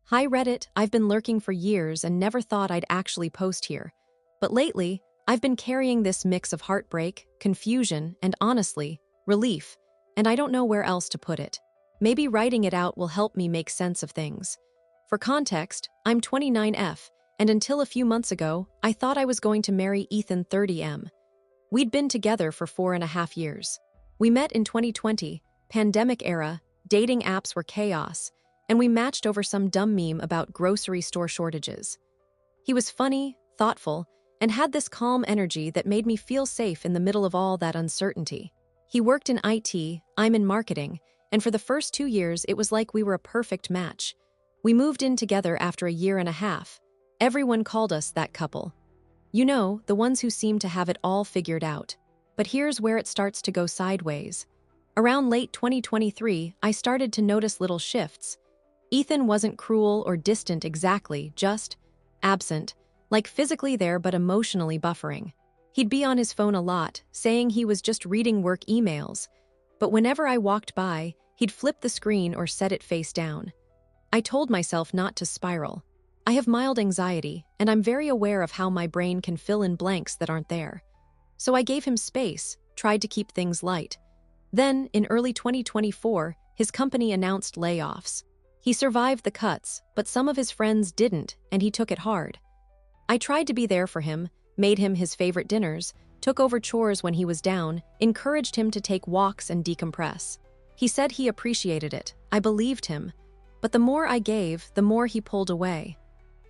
Hi Reddit, I've been lurking for years and never thought I'd actually post here. But lately, I've been carrying this mix of heartbreak, confusion, and honestly, relief, and I don't know where else to put it. Maybe writing it out will help me make sense of things. For context, I'm 29F, and until a few months ago, I thought I was going to marry Ethan 30M. We'd been together for 4.5 years. We met in 2020, pandemic era, dating apps were chaos, and we matched over some dumb meme about grocery store shortages. He was funny, thoughtful, and had this calm energy that made me feel safe in the middle of all that uncertainty. He worked in IT, I'm in marketing, and for the first 2 years it was like we were a perfect match. We moved in together after a year and a half. Everyone called us that couple. You know, the ones who seem to have it all figured out. But here's where it starts to go sideways. Around late 2023, I started to notice little shifts. Ethan wasn't cruel or distant exactly, just absent, like physically there but emotionally buffering. He'd be on his phone a lot, saying he was just reading work emails. But whenever I walked by, he'd flip the screen or set it face down. I told myself not to spiral. I have mild anxiety, and I'm very aware of how my brain can fill in blanks that aren't there. So I gave him space, tried to keep things light. Then, in early 2024, his company announced layoffs. He survived the cuts, but some of his friends didn't, and he took it hard. I tried to be there for him, made him his favorite dinners, took over chores when he was down, encouraged him to take walks and decompress. He said he appreciated it. I believed him. But the more I gave, the more he pulled away.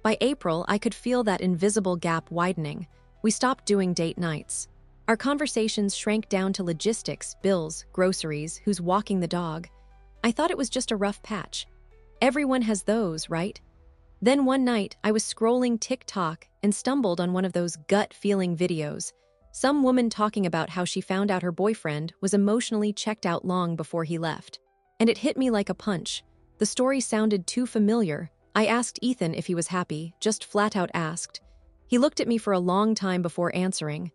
By April, I could feel that invisible gap widening. We stopped doing date nights. Our conversations shrank down to logistics, bills, groceries, who's walking the dog. I thought it was just a rough patch. Everyone has those, right? Then one night, I was scrolling TikTok and stumbled on one of those gut-feeling videos. Some woman talking about how she found out her boyfriend was emotionally checked out long before he left. And it hit me like a punch. The story sounded too familiar. I asked Ethan if he was happy, just flat out asked. He looked at me for a long time before answering.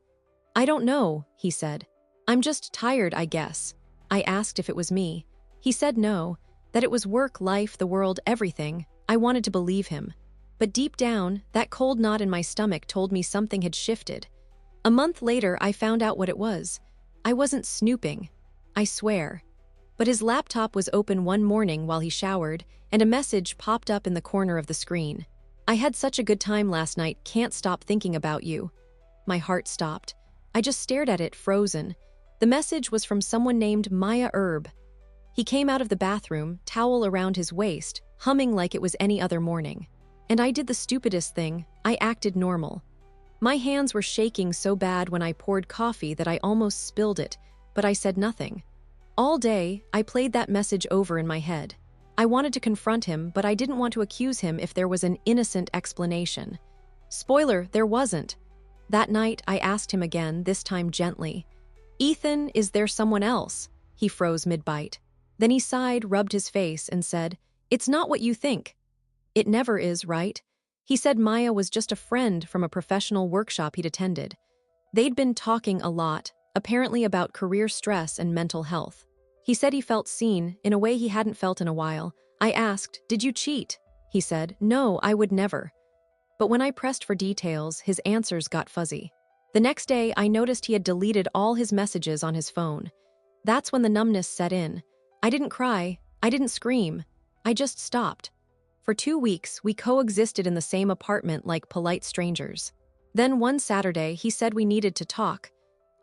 "I don't know," he said. "I'm just tired, I guess." I asked if it was me. He said no, that it was work, life, the world, everything. I wanted to believe him. But deep down, that cold knot in my stomach told me something had shifted. A month later, I found out what it was. I wasn't snooping. I swear. But his laptop was open one morning while he showered, and a message popped up in the corner of the screen. "I had such a good time last night, can't stop thinking about you." My heart stopped. I just stared at it, frozen. The message was from someone named Maya Erb. He came out of the bathroom, towel around his waist, humming like it was any other morning. And I did the stupidest thing. I acted normal. My hands were shaking so bad when I poured coffee that I almost spilled it, but I said nothing. All day, I played that message over in my head. I wanted to confront him, but I didn't want to accuse him if there was an innocent explanation. Spoiler, there wasn't. That night, I asked him again, this time gently. "Ethan, is there someone else?" He froze mid-bite. Then he sighed, rubbed his face, and said, "It's not what you think." "It never is, right?" He said Maya was just a friend from a professional workshop he'd attended. They'd been talking a lot, apparently about career stress and mental health. He said he felt seen, in a way he hadn't felt in a while. I asked, "Did you cheat?" He said, "No, I would never." But when I pressed for details, his answers got fuzzy. The next day, I noticed he had deleted all his messages on his phone. That's when the numbness set in. I didn't cry. I didn't scream. I just stopped. For 2 weeks, we coexisted in the same apartment like polite strangers. Then one Saturday, he said we needed to talk.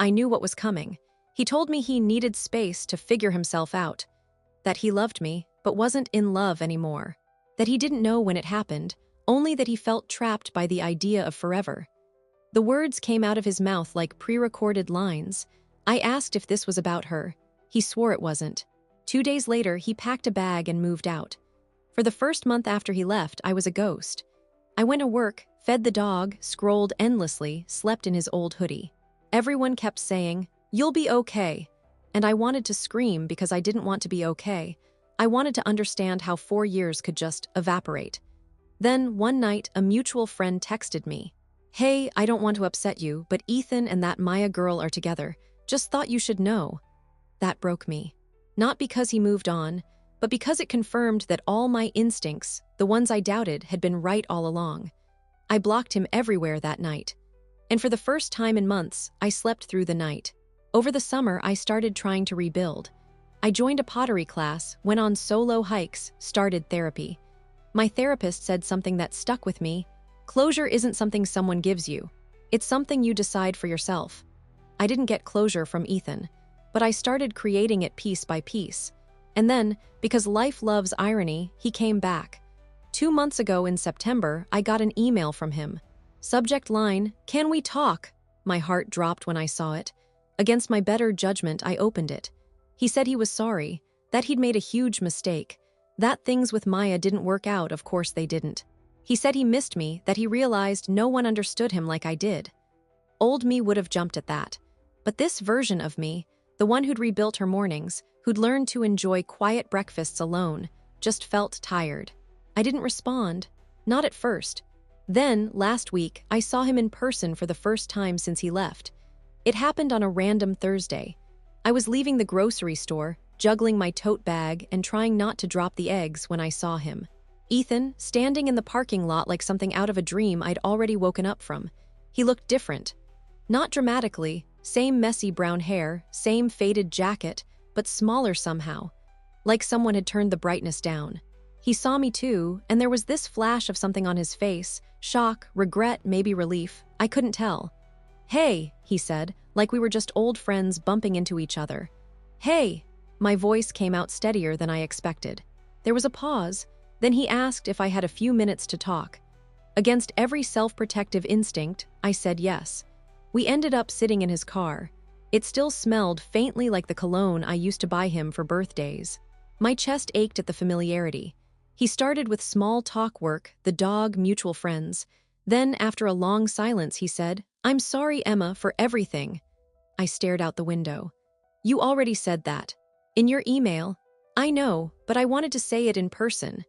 I knew what was coming. He told me he needed space to figure himself out. That he loved me, but wasn't in love anymore. That he didn't know when it happened, only that he felt trapped by the idea of forever. The words came out of his mouth like pre-recorded lines. I asked if this was about her. He swore it wasn't. 2 days later, he packed a bag and moved out. For the first month after he left, I was a ghost. I went to work, fed the dog, scrolled endlessly, slept in his old hoodie. Everyone kept saying, "You'll be okay." And I wanted to scream because I didn't want to be okay. I wanted to understand how 4 years could just evaporate. Then, one night, a mutual friend texted me. "Hey, I don't want to upset you, but Ethan and that Maya girl are together. Just thought you should know." That broke me. Not because he moved on, but because it confirmed that all my instincts, the ones I doubted, had been right all along. I blocked him everywhere that night. And for the first time in months, I slept through the night. Over the summer, I started trying to rebuild. I joined a pottery class, went on solo hikes, started therapy. My therapist said something that stuck with me. Closure isn't something someone gives you. It's something you decide for yourself. I didn't get closure from Ethan, but I started creating it piece by piece. And then, because life loves irony, he came back. 2 months ago in September, I got an email from him. Subject line, "Can we talk?" My heart dropped when I saw it. Against my better judgment, I opened it. He said he was sorry, that he'd made a huge mistake, that things with Maya didn't work out, of course they didn't. He said he missed me, that he realized no one understood him like I did. Old me would have jumped at that. But this version of me, the one who'd rebuilt her mornings, who'd learned to enjoy quiet breakfasts alone, just felt tired. I didn't respond. Not at first. Then, last week, I saw him in person for the first time since he left. It happened on a random Thursday. I was leaving the grocery store, juggling my tote bag and trying not to drop the eggs when I saw him. Ethan, standing in the parking lot like something out of a dream I'd already woken up from. He looked different. Not dramatically, same messy brown hair, same faded jacket, but smaller somehow. Like someone had turned the brightness down. He saw me too, and there was this flash of something on his face, shock, regret, maybe relief. I couldn't tell. "Hey," he said, like we were just old friends bumping into each other. "Hey." My voice came out steadier than I expected. There was a pause. Then he asked if I had a few minutes to talk. Against every self-protective instinct, I said yes. We ended up sitting in his car. It still smelled faintly like the cologne I used to buy him for birthdays. My chest ached at the familiarity. He started with small talk, work, the dog, mutual friends. Then, after a long silence, he said, "I'm sorry, Emma, for everything." I stared out the window. "You already said that. In your email." "I know, but I wanted to say it in person."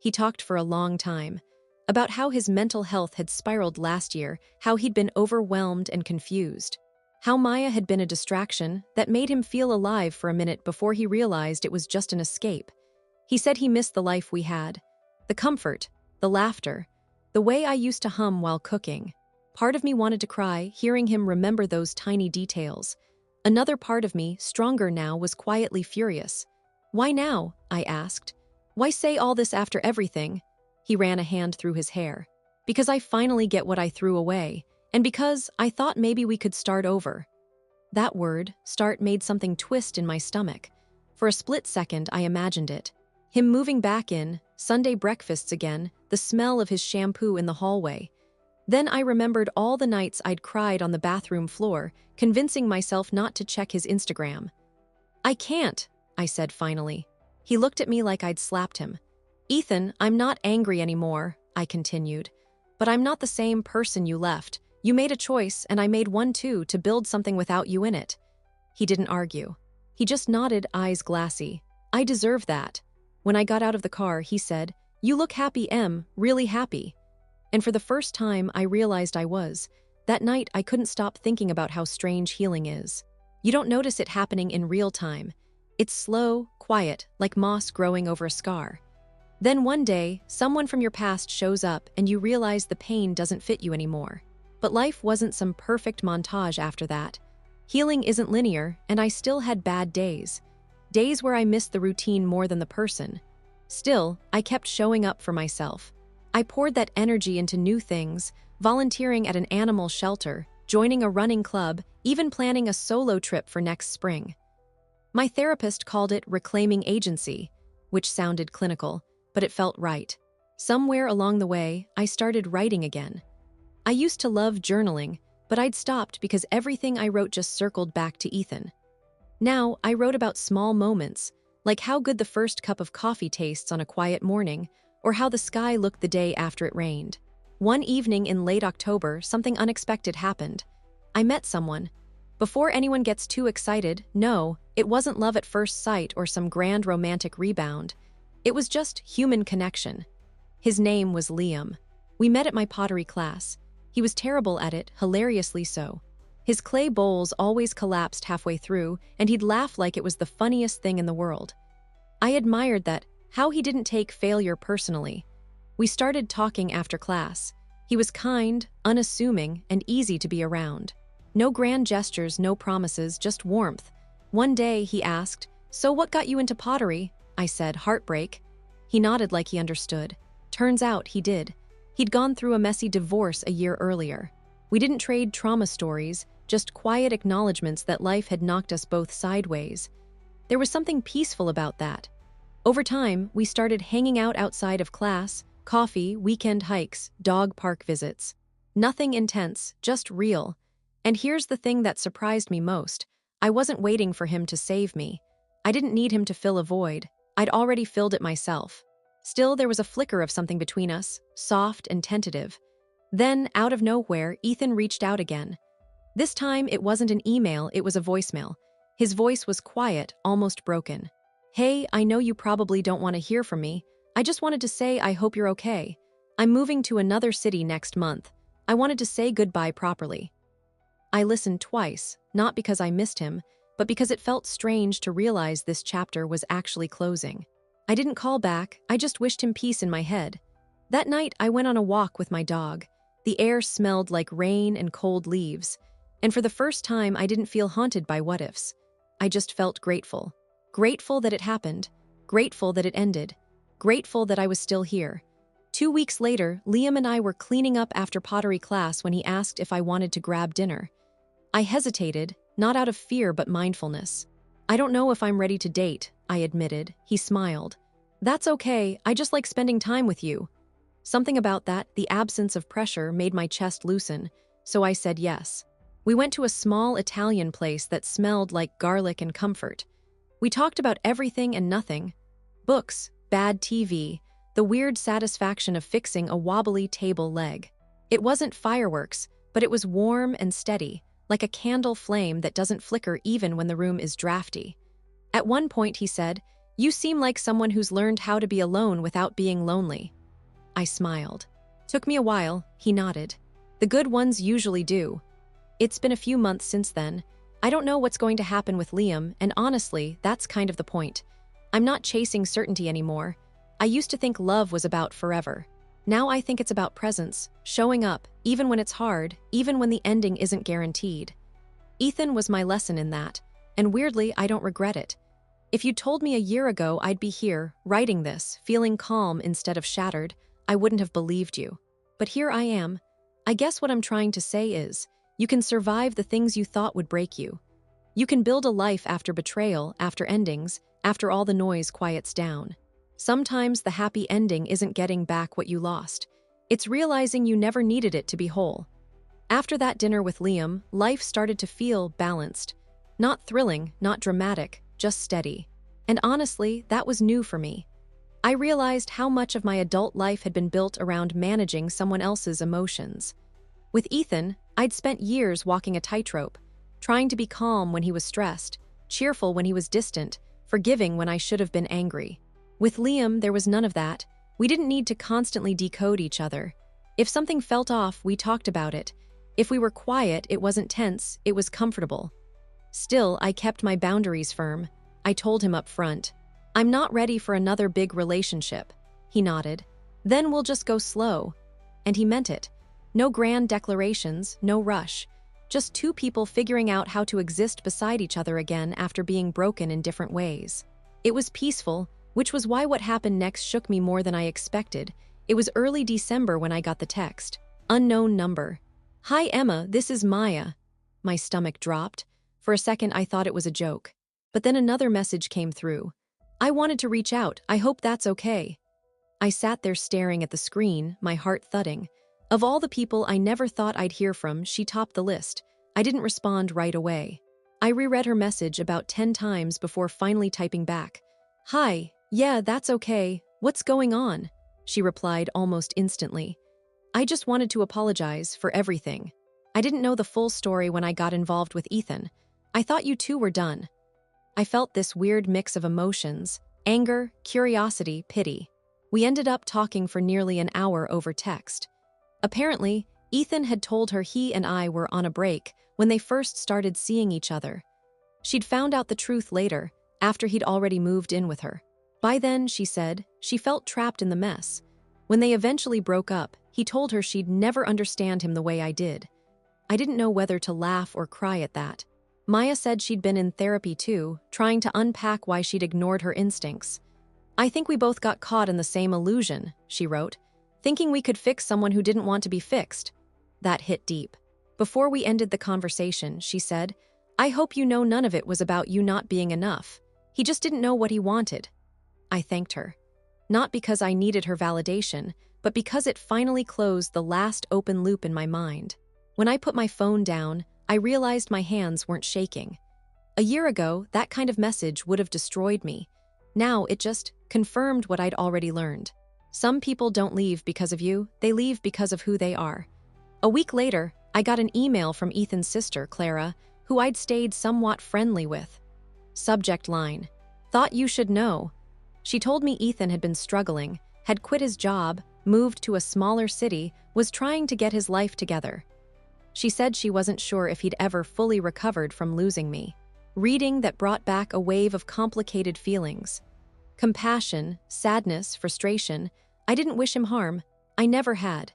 He talked for a long time. About how his mental health had spiraled last year, how he'd been overwhelmed and confused. How Maya had been a distraction that made him feel alive for a minute before he realized it was just an escape. He said he missed the life we had. The comfort, the laughter, the way I used to hum while cooking. Part of me wanted to cry, hearing him remember those tiny details. Another part of me, stronger now, was quietly furious. "Why now?" I asked. "Why say all this after everything?" He ran a hand through his hair. "Because I finally get what I threw away, and because I thought maybe we could start over." That word, start, made something twist in my stomach. For a split second, I imagined it. Him moving back in, Sunday breakfasts again, the smell of his shampoo in the hallway. Then I remembered all the nights I'd cried on the bathroom floor, convincing myself not to check his Instagram. "I can't," I said finally. He looked at me like I'd slapped him. "Ethan, I'm not angry anymore," I continued. "But I'm not the same person you left. You made a choice, and I made one too, to build something without you in it." He didn't argue. He just nodded, eyes glassy. "I deserve that." When I got out of the car, he said, "You look happy, Em, really happy." And for the first time, I realized I was. That night, I couldn't stop thinking about how strange healing is. You don't notice it happening in real time. It's slow, quiet, like moss growing over a scar. Then one day, someone from your past shows up and you realize the pain doesn't fit you anymore. But life wasn't some perfect montage after that. Healing isn't linear, and I still had bad days. Days where I missed the routine more than the person. Still, I kept showing up for myself. I poured that energy into new things, volunteering at an animal shelter, joining a running club, even planning a solo trip for next spring. My therapist called it reclaiming agency, which sounded clinical, but it felt right. Somewhere along the way, I started writing again. I used to love journaling, but I'd stopped because everything I wrote just circled back to Ethan. Now, I wrote about small moments, like how good the first cup of coffee tastes on a quiet morning, or how the sky looked the day after it rained. One evening in late October, something unexpected happened. I met someone. Before anyone gets too excited, no, it wasn't love at first sight or some grand romantic rebound. It was just human connection. His name was Liam. We met at my pottery class. He was terrible at it, hilariously so. His clay bowls always collapsed halfway through, and he'd laugh like it was the funniest thing in the world. I admired that, how he didn't take failure personally. We started talking after class. He was kind, unassuming, and easy to be around. No grand gestures, no promises, just warmth. One day, he asked, "So what got you into pottery?" I said, "Heartbreak." He nodded like he understood. Turns out he did. He'd gone through a messy divorce a year earlier. We didn't trade trauma stories, just quiet acknowledgments that life had knocked us both sideways. There was something peaceful about that. Over time, we started hanging out outside of class, coffee, weekend hikes, dog park visits. Nothing intense, just real. And here's the thing that surprised me most. I wasn't waiting for him to save me. I didn't need him to fill a void. I'd already filled it myself. Still, there was a flicker of something between us, soft and tentative. Then, out of nowhere, Ethan reached out again. This time, it wasn't an email, it was a voicemail. His voice was quiet, almost broken. "Hey, I know you probably don't want to hear from me. I just wanted to say I hope you're okay. I'm moving to another city next month. I wanted to say goodbye properly." I listened twice, not because I missed him, but because it felt strange to realize this chapter was actually closing. I didn't call back, I just wished him peace in my head. That night, I went on a walk with my dog. The air smelled like rain and cold leaves. And for the first time, I didn't feel haunted by what-ifs. I just felt grateful. Grateful that it happened. Grateful that it ended. Grateful that I was still here. 2 weeks later, Liam and I were cleaning up after pottery class when he asked if I wanted to grab dinner. I hesitated, not out of fear but mindfulness. "I don't know if I'm ready to date," I admitted. He smiled. "That's okay, I just like spending time with you." Something about that, the absence of pressure, made my chest loosen, so I said yes. We went to a small Italian place that smelled like garlic and comfort. We talked about everything and nothing. Books, bad TV, the weird satisfaction of fixing a wobbly table leg. It wasn't fireworks, but it was warm and steady, like a candle flame that doesn't flicker even when the room is drafty. At one point he said, "You seem like someone who's learned how to be alone without being lonely." I smiled. "Took me a while," he nodded. "The good ones usually do." It's been a few months since then. I don't know what's going to happen with Liam, and honestly, that's kind of the point. I'm not chasing certainty anymore. I used to think love was about forever. Now I think it's about presence, showing up, even when it's hard, even when the ending isn't guaranteed. Ethan was my lesson in that, and weirdly, I don't regret it. If you told me a year ago I'd be here, writing this, feeling calm instead of shattered, I wouldn't have believed you. But here I am. I guess what I'm trying to say is, you can survive the things you thought would break you. You can build a life after betrayal, after endings, after all the noise quiets down. Sometimes the happy ending isn't getting back what you lost. It's realizing you never needed it to be whole. After that dinner with Liam, life started to feel balanced. Not thrilling, not dramatic, just steady. And honestly, that was new for me. I realized how much of my adult life had been built around managing someone else's emotions. With Ethan, I'd spent years walking a tightrope, trying to be calm when he was stressed, cheerful when he was distant, forgiving when I should have been angry. With Liam, there was none of that. We didn't need to constantly decode each other. If something felt off, we talked about it. If we were quiet, it wasn't tense, it was comfortable. Still, I kept my boundaries firm. I told him up front, "I'm not ready for another big relationship." He nodded. "Then we'll just go slow." And he meant it. No grand declarations, no rush. Just two people figuring out how to exist beside each other again after being broken in different ways. It was peaceful, which was why what happened next shook me more than I expected. It was early December when I got the text. Unknown number. "Hi Emma, this is Maya." My stomach dropped. For a second I thought it was a joke. But then another message came through. "I wanted to reach out, I hope that's okay." I sat there staring at the screen, my heart thudding. Of all the people I never thought I'd hear from, she topped the list. I didn't respond right away. I reread her message about 10 times before finally typing back. "Hi, yeah, that's okay. What's going on?" She replied almost instantly. "I just wanted to apologize for everything. I didn't know the full story when I got involved with Ethan. I thought you two were done." I felt this weird mix of emotions, anger, curiosity, pity. We ended up talking for nearly an hour over text. Apparently, Ethan had told her he and I were on a break when they first started seeing each other. She'd found out the truth later, after he'd already moved in with her. By then, she said, she felt trapped in the mess. When they eventually broke up, he told her she'd never understand him the way I did. I didn't know whether to laugh or cry at that. Maya said she'd been in therapy too, trying to unpack why she'd ignored her instincts. I think we both got caught in the same illusion, she wrote, thinking we could fix someone who didn't want to be fixed. That hit deep. Before we ended the conversation, she said, I hope you know none of it was about you not being enough. He just didn't know what he wanted. I thanked her. Not because I needed her validation, but because it finally closed the last open loop in my mind. When I put my phone down, I realized my hands weren't shaking. A year ago, that kind of message would have destroyed me. Now it just confirmed what I'd already learned. Some people don't leave because of you, they leave because of who they are. A week later, I got an email from Ethan's sister, Clara, who I'd stayed somewhat friendly with. Subject line: thought you should know. She told me Ethan had been struggling, had quit his job, moved to a smaller city, was trying to get his life together. She said she wasn't sure if he'd ever fully recovered from losing me. Reading that brought back a wave of complicated feelings. Compassion, sadness, frustration. I didn't wish him harm. I never had.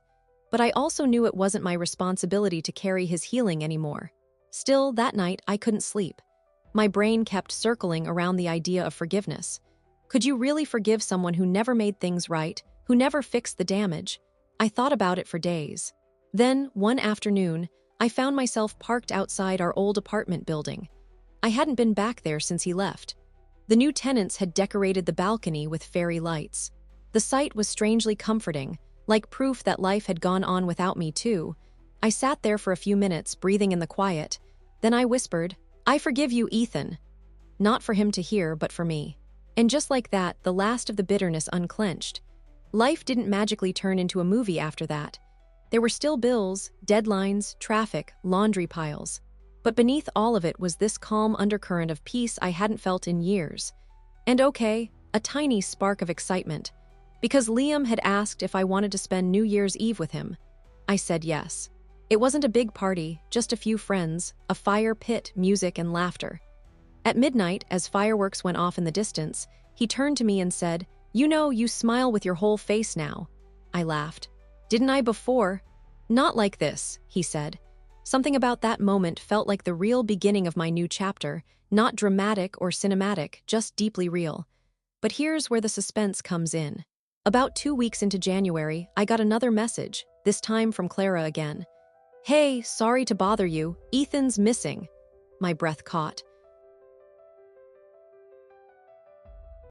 But I also knew it wasn't my responsibility to carry his healing anymore. Still, that night, I couldn't sleep. My brain kept circling around the idea of forgiveness. Could you really forgive someone who never made things right, who never fixed the damage? I thought about it for days. Then, one afternoon, I found myself parked outside our old apartment building. I hadn't been back there since he left. The new tenants had decorated the balcony with fairy lights. The sight was strangely comforting, like proof that life had gone on without me too. I sat there for a few minutes, breathing in the quiet. Then I whispered, I forgive you, Ethan. Not for him to hear, but for me. And just like that, the last of the bitterness unclenched. Life didn't magically turn into a movie after that. There were still bills, deadlines, traffic, laundry piles. But beneath all of it was this calm undercurrent of peace I hadn't felt in years. And okay, a tiny spark of excitement. Because Liam had asked if I wanted to spend New Year's Eve with him. I said yes. It wasn't a big party, just a few friends, a fire pit, music, and laughter. At midnight, as fireworks went off in the distance, he turned to me and said, You know, you smile with your whole face now. I laughed. Didn't I before? Not like this, he said. Something about that moment felt like the real beginning of my new chapter, not dramatic or cinematic, just deeply real. But here's where the suspense comes in. About 2 weeks into January, I got another message, this time from Clara again. Hey, sorry to bother you, Ethan's missing. My breath caught.